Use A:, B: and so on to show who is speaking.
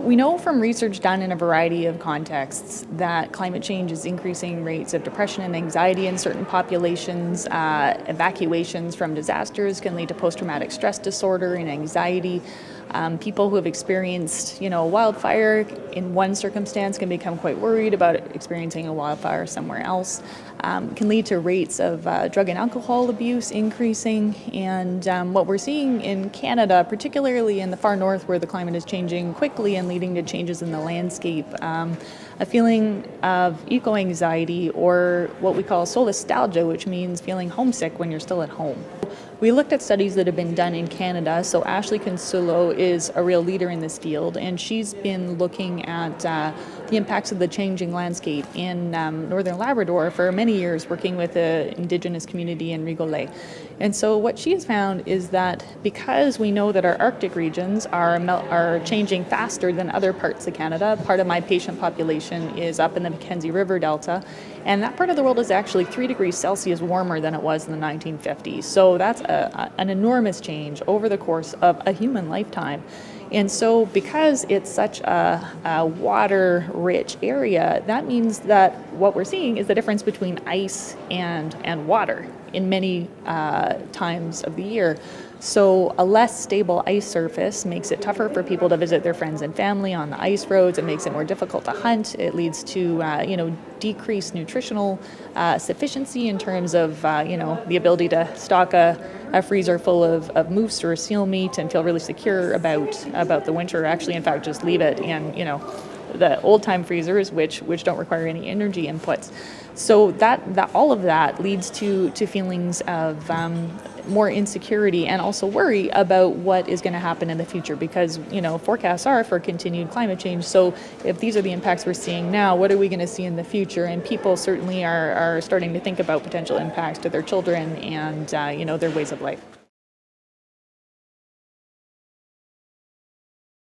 A: We know from research done in a variety of contexts that climate change is increasing rates of depression and anxiety in certain populations. Evacuations from disasters can lead to post-traumatic stress disorder and anxiety. People who have experienced, a wildfire in one circumstance can become quite worried about experiencing a wildfire somewhere else. Can lead to rates of drug and alcohol abuse increasing. And what we're seeing in Canada, particularly in the far north where the climate is changing quickly and leading to changes in the landscape, a feeling of eco-anxiety, or what we call solastalgia, which means feeling homesick when you're still at home. We looked at studies that have been done in Canada. So Ashley Consulo is a real leader in this field, and she's been looking at the impacts of the changing landscape in northern Labrador for many years, working with the Indigenous community in Rigolet. And so what she has found is that because we know that our Arctic regions are changing faster than other parts of Canada, part of my patient population is up in the Mackenzie River Delta, and that part of the world is actually 3 degrees Celsius warmer than it was in the 1950s. So that's an enormous change over the course of a human lifetime. And so because it's such a water-rich area, that means that what we're seeing is the difference between ice and water in many times of the year. So a less stable ice surface makes it tougher for people to visit their friends and family on the ice roads. It makes it more difficult to hunt. It leads to decreased nutritional sufficiency in terms of the ability to stock a freezer full of moose or seal meat and feel really secure about the winter. Actually, in fact, just leave it in the old time freezers, which don't require any energy inputs. So that all of that leads to feelings of more insecurity and also worry about what is going to happen in the future, because forecasts are for continued climate change. So if these are the impacts we're seeing now, what are we going to see in the future? And people certainly are starting to think about potential impacts to their children and their ways of life.